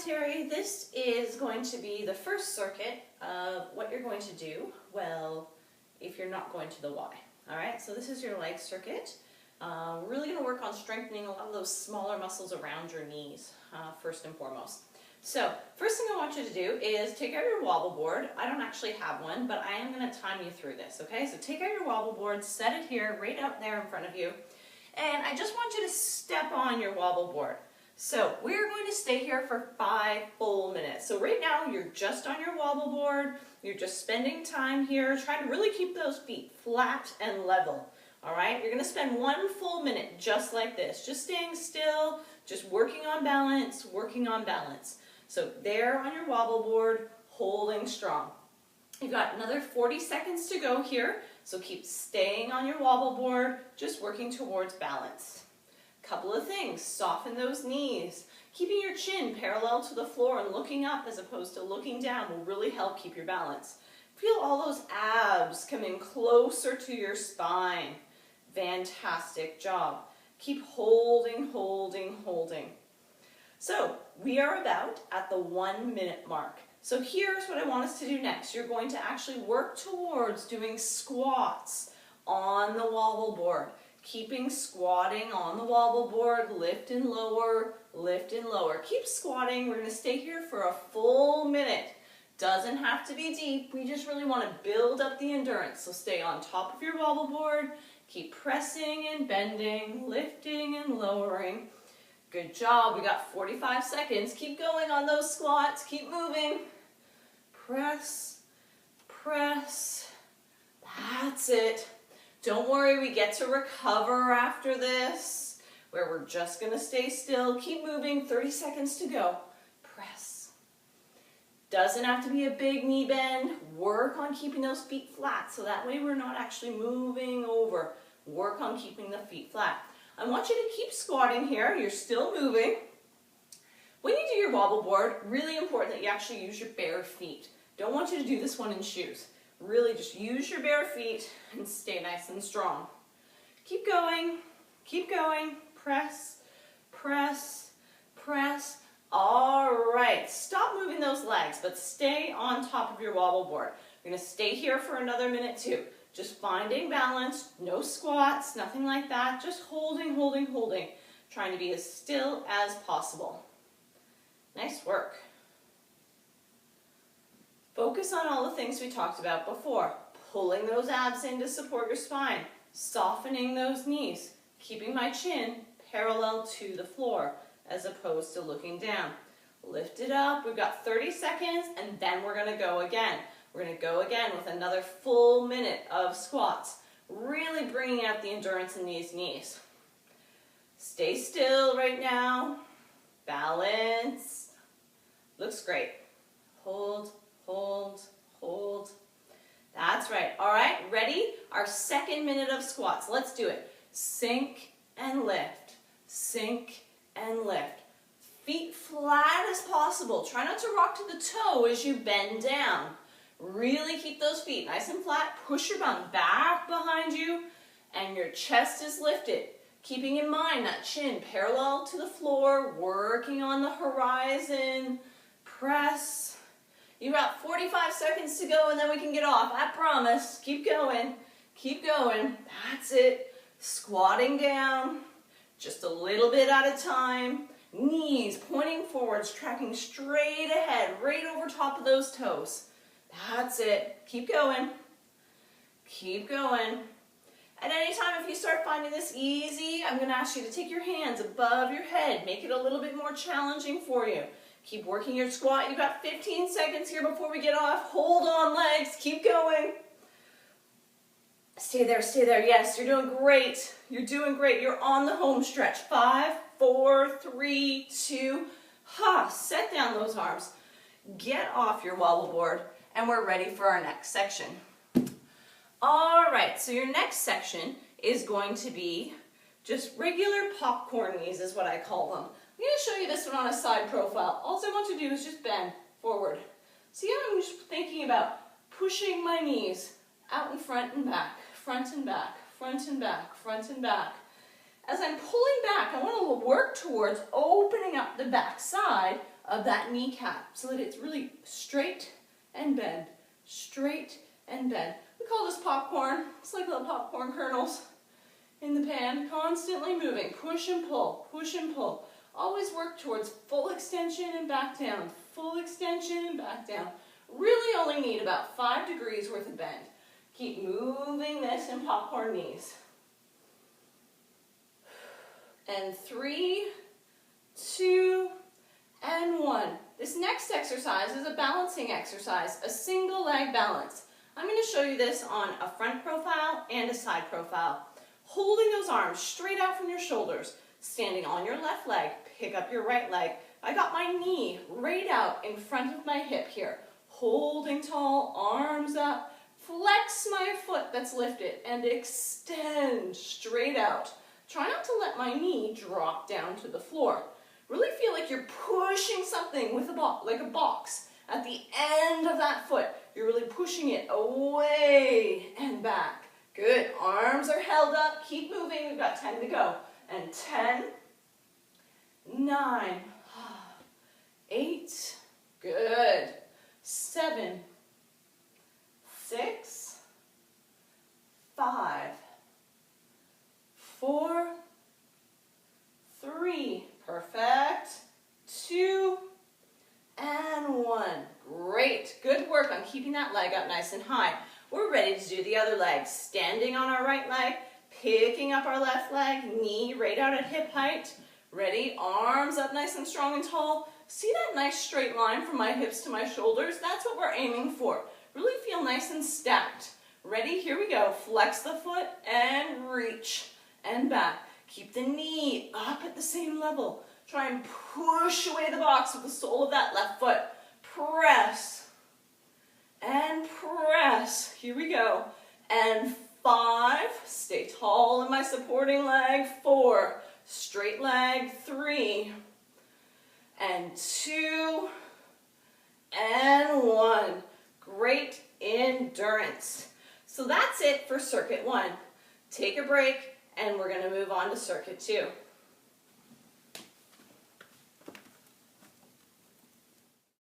Terry. This is going to be the first circuit of what you're going to do, well, if you're not going to the Y. All right, so this is your leg circuit. Really going to work on strengthening a lot of those smaller muscles around your knees, first and foremost. So, first thing I want you to do is take out your wobble board. I don't actually have one, but I am going to time you through this, okay? So take out your wobble board, set it here, right out there in front of you, and I just want you to step on your wobble board. So we're going to stay here for 5 full minutes. So right now you're just on your wobble board, you're just spending time here, trying to really keep those feet flat and level. All right, you're going to spend 1 full minute just like this, just staying still, just working on balance, working on balance. So there on your wobble board, holding strong. You've got another 40 seconds to go here, so keep staying on your wobble board, just working towards balance. Couple of things, soften those knees. Keeping your chin parallel to the floor and looking up as opposed to looking down will really help keep your balance. Feel all those abs come in closer to your spine. Fantastic job. Keep holding, holding, holding. So we are about at the 1 minute mark. So here's what I want us to do next. You're going to actually work towards doing squats on the wobble board. Keeping squatting on the wobble board, lift and lower, lift and lower. Keep squatting. We're going to stay here for a full minute. Doesn't have to be deep. We just really want to build up the endurance. So stay on top of your wobble board. Keep pressing and bending, lifting and lowering. Good job. We got 45 seconds. Keep going on those squats. Keep moving. Press, press. That's it. Don't worry, we get to recover after this, where we're just going to stay still. Keep moving. 30 seconds to go. Press. Doesn't have to be a big knee bend. Work on keeping those feet flat, so that way we're not actually moving over. Work on keeping the feet flat. I want you to keep squatting here. You're still moving. When you do your wobble board, really important that you actually use your bare feet. Don't want you to do this one in shoes. Really just use your bare feet and stay nice and strong. Keep going, press, press, press. All right, stop moving those legs, but stay on top of your wobble board. You're gonna stay here for another minute too. Just finding balance, no squats, nothing like that. Just holding, holding, holding. Trying to be as still as possible. Nice work. Focus on all the things we talked about before. Pulling those abs in to support your spine. Softening those knees. Keeping my chin parallel to the floor as opposed to looking down. Lift it up. We've got 30 seconds and then we're going to go again. We're going to go again with another full minute of squats. Really bringing out the endurance in these knees. Stay still right now. Balance. Looks great. Hold, hold, hold. That's right. All right, ready? Our second minute of squats. Let's do it. Sink and lift. Sink and lift. Feet flat as possible. Try not to rock to the toe as you bend down. Really keep those feet nice and flat. Push your bum back behind you and your chest is lifted. Keeping in mind that chin parallel to the floor, working on the horizon. Press. You got 45 seconds to go and then we can get off. I promise. Keep going. Keep going. That's it. Squatting down. Just a little bit at a time. Knees pointing forwards, tracking straight ahead, right over top of those toes. That's it. Keep going. Keep going. At any time, if you start finding this easy, I'm going to ask you to take your hands above your head. Make it a little bit more challenging for you. Keep working your squat. You've got 15 seconds here before we get off. Hold on, legs. Keep going. Stay there, stay there. Yes, you're doing great. You're doing great. You're on the home stretch. 5, 4, 3, 2. Set down those arms. Get off your wobble board. And we're ready for our next section. All right, so your next section is going to be just regular popcorn knees is what I call them. I'm going to show you this one on a side profile. All I want to do is just bend forward. See how I'm just thinking about pushing my knees out in front and back, front and back, front and back, front and back. As I'm pulling back, I want to work towards opening up the back side of that kneecap so that it's really straight and bend, straight and bend. We call this popcorn. It's like little popcorn kernels in the pan, constantly moving. Push and pull, push and pull. Always work towards full extension and back down, full extension and back down. Really only need about 5 degrees worth of bend. Keep moving this in popcorn knees. And 3, 2, and 1. This next exercise is a balancing exercise, a single leg balance. I'm going to show you this on a front profile and a side profile. Holding those arms straight out from your shoulders, standing on your left leg, pick up your right leg. I got my knee right out in front of my hip here. Holding tall, arms up, flex my foot that's lifted and extend straight out. Try not to let my knee drop down to the floor. Really feel like you're pushing something with like a box. At the end of that foot, you're really pushing it away and back. Good, arms are held up, keep moving, we've got 10 to go. And 10, 9, 8, good, 7, 6, 5, 4, 3, perfect, 2, and 1. Great, good work on keeping that leg up nice and high. We're ready to do the other leg. Standing on our right leg, picking up our left leg, knee right out at hip height. Ready, arms up nice and strong and tall. See that nice straight line from my hips to my shoulders? That's what we're aiming for. Really feel nice and stacked. Ready, here we go. Flex the foot and reach and back. Keep the knee up at the same level. Try and push away the box with the sole of that left foot. Press and press. Here we go. And 5, stay tall in my supporting leg. 4, straight leg. 3, and 2, and 1. Great endurance. So that's it for circuit 1. Take a break, and we're going to move on to circuit 2.